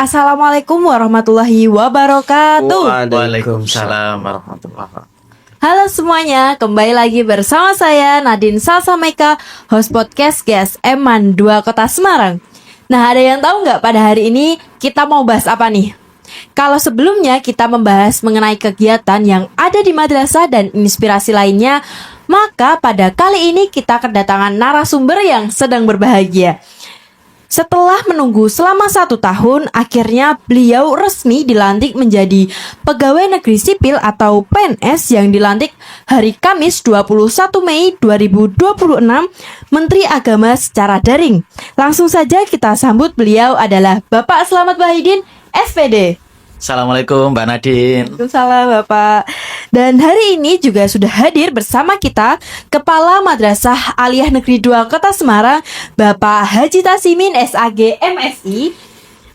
Assalamualaikum warahmatullahi wabarakatuh. Waalaikumsalam warahmatullahi wabarakatuh. Halo semuanya, kembali lagi bersama saya Nadine Salsameka, host podcast GSM 2 Kota Semarang. Nah, ada yang tahu nggak pada hari ini kita mau bahas apa nih? Kalau sebelumnya kita membahas mengenai kegiatan yang ada di madrasah dan inspirasi lainnya, maka pada kali ini kita kedatangan narasumber yang sedang berbahagia. Setelah menunggu selama 1 tahun, akhirnya beliau resmi dilantik menjadi Pegawai Negeri Sipil atau PNS yang dilantik hari Kamis 21 Mei 2026 Menteri Agama secara daring. Langsung saja kita sambut beliau adalah Bapak Slamet Wahidin, SPD. Assalamualaikum Mbak Nadine. Waalaikumsalam Bapak. Dan hari ini juga sudah hadir bersama kita Kepala Madrasah Aliyah Negeri 2 Kota Semarang, Bapak Haji Tasimin SAG MSI.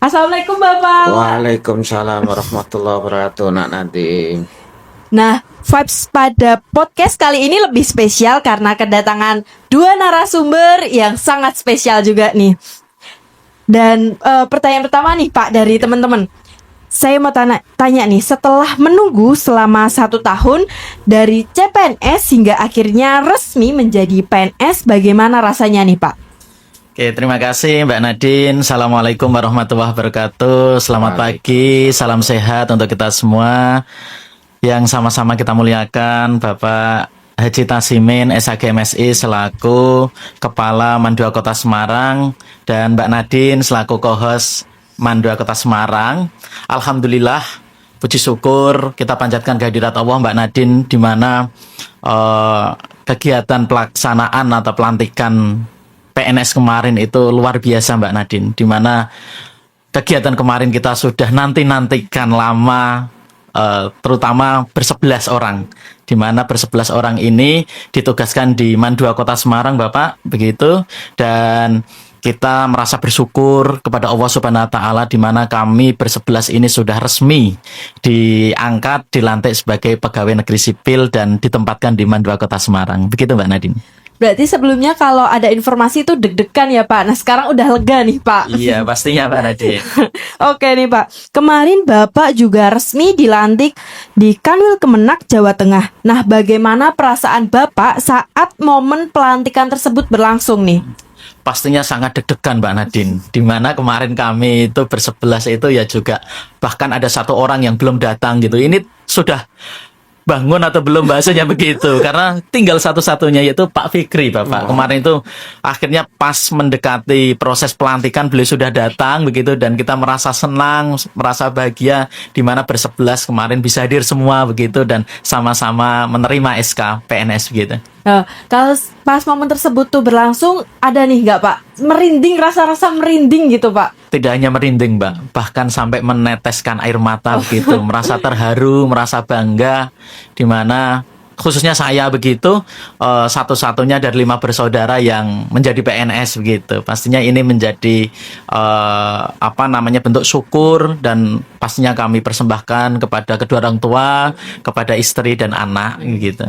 Assalamualaikum Bapak. Waalaikumsalam warahmatullahi wabarakatuh, Nak Nadine. Nah, vibes pada podcast kali ini lebih spesial karena kedatangan 2 narasumber yang sangat spesial juga nih. Dan pertanyaan pertama nih Pak dari teman-teman. Saya mau tanya nih, setelah menunggu selama 1 tahun dari CPNS hingga akhirnya resmi menjadi PNS, bagaimana rasanya nih Pak? Oke, terima kasih Mbak Nadine. Assalamualaikum warahmatullahi wabarakatuh. Selamat pagi, salam sehat untuk kita semua. Yang sama-sama kita muliakan Bapak Haji Tasimin SAG MSI selaku Kepala Mandua Kota Semarang dan Mbak Nadine selaku co-host Mandua Kota Semarang. Alhamdulillah, puji syukur kita panjatkan kehadirat Allah Mbak Nadine, di mana kegiatan pelaksanaan atau pelantikan PNS kemarin itu luar biasa Mbak Nadine, di mana kegiatan kemarin kita sudah nantikan lama, terutama ber-11 orang, di mana ber-11 orang ini ditugaskan di Mandua Kota Semarang Bapak, begitu. Dan kita merasa bersyukur kepada Allah Subhanahu wa Ta'ala, di mana kami ber-11 ini sudah resmi diangkat, dilantik sebagai pegawai negeri sipil dan ditempatkan di Mandua Kota Semarang. Begitu Mbak Nadine. Berarti sebelumnya kalau ada informasi itu deg-degan ya Pak. Nah sekarang udah lega nih Pak. Iya pastinya Mbak Nadine. Oke nih Pak, kemarin Bapak juga resmi dilantik di Kanwil Kemenak Jawa Tengah. Nah bagaimana perasaan Bapak saat momen pelantikan tersebut berlangsung nih? Pastinya sangat deg-degan Mbak Nadine, di mana kemarin kami itu ber-11 itu ya juga bahkan ada 1 orang yang belum datang gitu. Ini sudah bangun atau belum bahasanya begitu, karena tinggal satu-satunya yaitu Pak Fikri Bapak. Kemarin itu akhirnya pas mendekati proses pelantikan beliau sudah datang begitu, dan kita merasa senang, merasa bahagia di mana ber-11 kemarin bisa hadir semua begitu dan sama-sama menerima SK PNS begitu. Kalau pas momen tersebut tuh berlangsung, ada nih nggak Pak? Merinding, rasa-rasa merinding gitu Pak? Tidak hanya merinding Mbak, bahkan sampai meneteskan air mata begitu, merasa terharu, merasa bangga, di mana khususnya saya begitu, satu-satunya dari 5 bersaudara yang menjadi PNS begitu. Pastinya ini menjadi bentuk syukur, dan pastinya kami persembahkan kepada kedua orang tua, kepada istri dan anak gitu.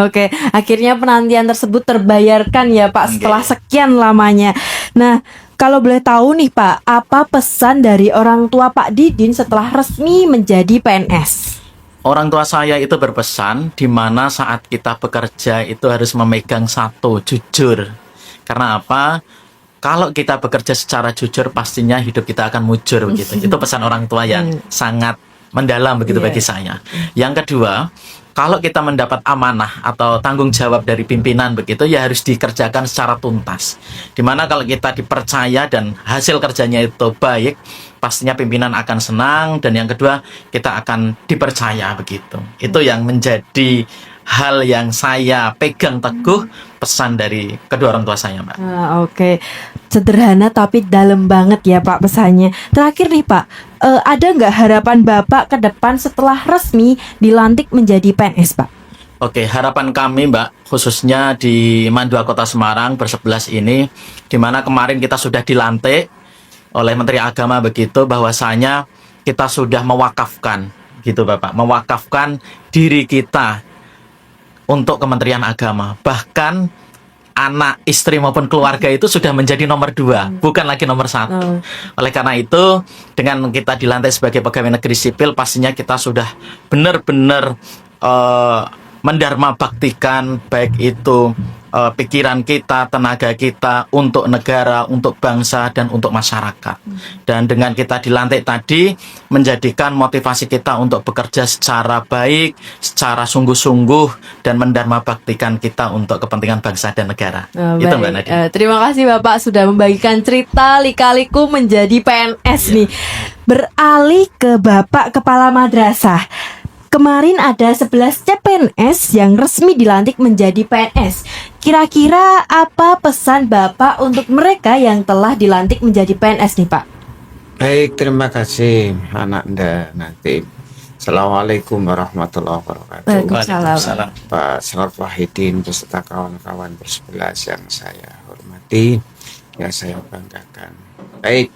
Oke, akhirnya penantian tersebut terbayarkan ya Pak setelah sekian lamanya. Nah, kalau boleh tahu nih Pak, apa pesan dari orang tua Pak Didin setelah resmi menjadi PNS? Orang tua saya itu berpesan, di mana saat kita bekerja itu harus memegang satu, jujur. Karena apa? Kalau kita bekerja secara jujur, pastinya hidup kita akan mujur begitu. Itu pesan orang tua yang sangat mendalam begitu bagi saya. Yang kedua, kalau kita mendapat amanah atau tanggung jawab dari pimpinan begitu, ya harus dikerjakan secara tuntas. Dimana kalau kita dipercaya dan hasil kerjanya itu baik, pastinya pimpinan akan senang, dan yang kedua kita akan dipercaya begitu. Itu yang menjadi hal yang saya pegang teguh, pesan dari kedua orang tua saya Mbak. Oke. Sederhana tapi dalam banget ya Pak pesannya. Terakhir nih Pak, ada nggak harapan Bapak ke depan setelah resmi dilantik menjadi PNS Pak? Oke, harapan kami Mbak, khususnya di Mandua Kota Semarang ber-11 ini, di mana kemarin kita sudah dilantik oleh Menteri Agama begitu, bahwasanya kita sudah mewakafkan gitu Bapak, mewakafkan diri kita untuk Kementerian Agama. Bahkan anak, istri maupun keluarga itu sudah menjadi nomor 2, bukan lagi nomor 1. Oleh karena itu, dengan kita dilantik sebagai pegawai negeri sipil, pastinya kita sudah benar-benar mendharma baktikan baik itu pikiran kita, tenaga kita untuk negara, untuk bangsa, dan untuk masyarakat. Dan dengan kita dilantik tadi, menjadikan motivasi kita untuk bekerja secara baik, secara sungguh-sungguh, dan mendharma baktikan kita untuk kepentingan bangsa dan negara. Itu Mbak Baik. Nadine. Terima kasih Bapak sudah membagikan cerita lika-liku menjadi PNS nih. Beralih ke Bapak Kepala Madrasah. Kemarin ada 11 CPNS yang resmi dilantik menjadi PNS. Kira-kira apa pesan Bapak untuk mereka yang telah dilantik menjadi PNS nih Pak? Baik, terima kasih anak Anda nanti. Assalamualaikum warahmatullahi wabarakatuh. Waalaikumsalam. Pak Selamat Wahidin beserta kawan-kawan bersebelas yang saya hormati, yang saya banggakan. Baik,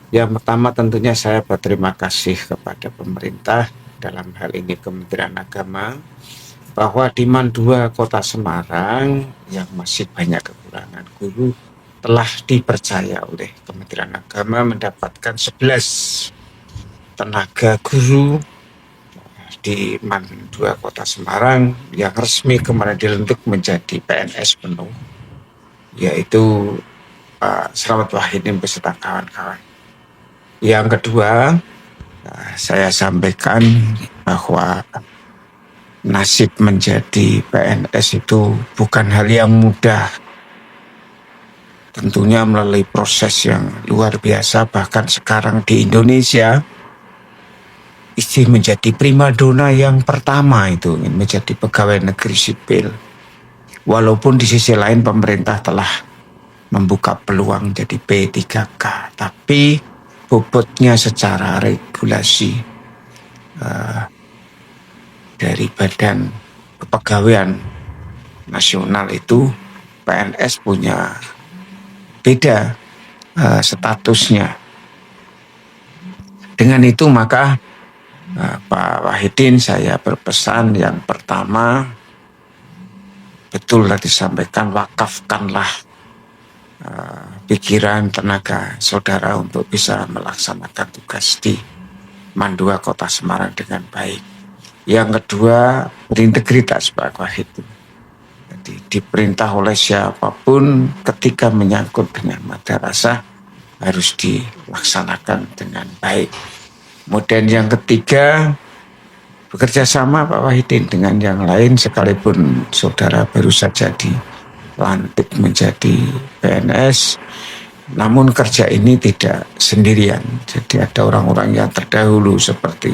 yang pertama tentunya saya berterima kasih kepada pemerintah, dalam hal ini Kementerian Agama, bahwa di Mandua Kota Semarang yang masih banyak kekurangan guru telah dipercaya oleh Kementerian Agama mendapatkan 11 tenaga guru di Mandua Kota Semarang yang resmi kemarin dilantik menjadi PNS penuh, yaitu Pak Selamat Wahidin beserta kawan-kawan. Yang kedua, saya sampaikan bahwa nasib menjadi PNS itu bukan hal yang mudah. Tentunya melalui proses yang luar biasa, bahkan sekarang di Indonesia istri menjadi primadona yang pertama itu menjadi pegawai negeri sipil. Walaupun di sisi lain pemerintah telah membuka peluang jadi P3K, tapi bobotnya secara regulasi dari Badan Kepegawaian Nasional itu PNS punya beda statusnya. Dengan itu maka Pak Wahidin saya berpesan yang pertama, betul tadi disampaikan, wakafkanlah pikiran, tenaga saudara untuk bisa melaksanakan tugas di Mandua Kota Semarang dengan baik. Yang kedua, berintegritas Pak Wahidin. Jadi diperintah oleh siapapun ketika menyangkut dengan madrasah harus dilaksanakan dengan baik. Kemudian yang ketiga, bekerja sama Pak Wahidin dengan yang lain, sekalipun saudara baru saja dilantik menjadi PNS, namun kerja ini tidak sendirian. Jadi ada orang-orang yang terdahulu seperti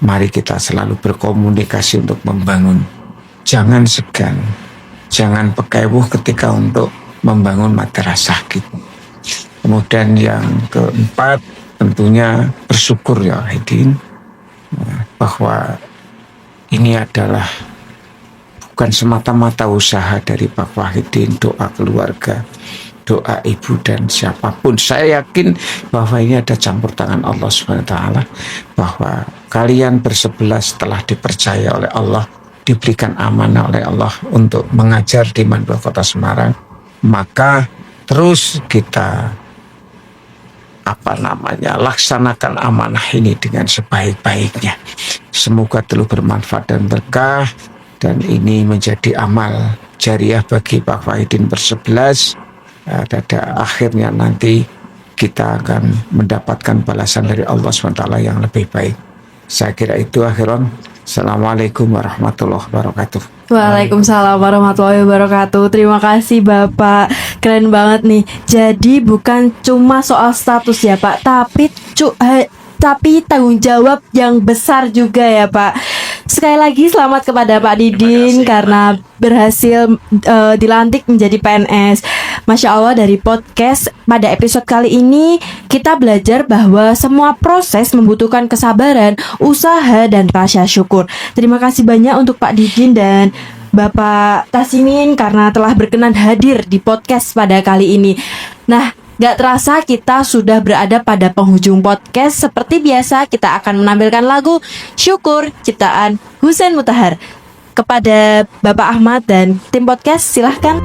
mari kita selalu berkomunikasi untuk membangun. Jangan segan, jangan pekewuh ketika untuk membangun madrasah kita. Kemudian yang keempat, tentunya bersyukur ya Wahidin, bahwa ini adalah bukan semata-mata usaha dari Pak Wahidin, doa keluarga, doa ibu dan siapapun. Saya yakin bahwa ini ada campur tangan Allah SWT, bahwa kalian bersebelas telah dipercaya oleh Allah, diberikan amanah oleh Allah untuk mengajar di Mandua Kota Semarang. Maka terus kita laksanakan amanah ini dengan sebaik-baiknya. Semoga terus bermanfaat dan berkah, dan ini menjadi amal jariah bagi Pak Wahidin bersebelas. Pada akhirnya nanti kita akan mendapatkan balasan dari Allah SWT yang lebih baik. Saya kira itu akhiran. Assalamualaikum warahmatullahi wabarakatuh. Waalaikumsalam warahmatullahi wabarakatuh. Terima kasih Bapak, keren banget nih. Jadi bukan cuma soal status ya Pak, tapi tanggung jawab yang besar juga ya Pak. Sekali lagi selamat kepada Pak Didin karena berhasil dilantik menjadi PNS. Masya Allah, dari podcast pada episode kali ini kita belajar bahwa semua proses membutuhkan kesabaran, usaha, dan rasa syukur. Terima kasih banyak untuk Pak Didin dan Bapak Tasimin karena telah berkenan hadir di podcast pada kali ini. Nah, gak terasa kita sudah berada pada penghujung podcast. Seperti biasa kita akan menampilkan lagu Syukur ciptaan Husain Mutahar. Kepada Bapak Ahmad dan tim podcast silahkan.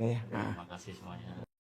Ya. Terima kasih semuanya.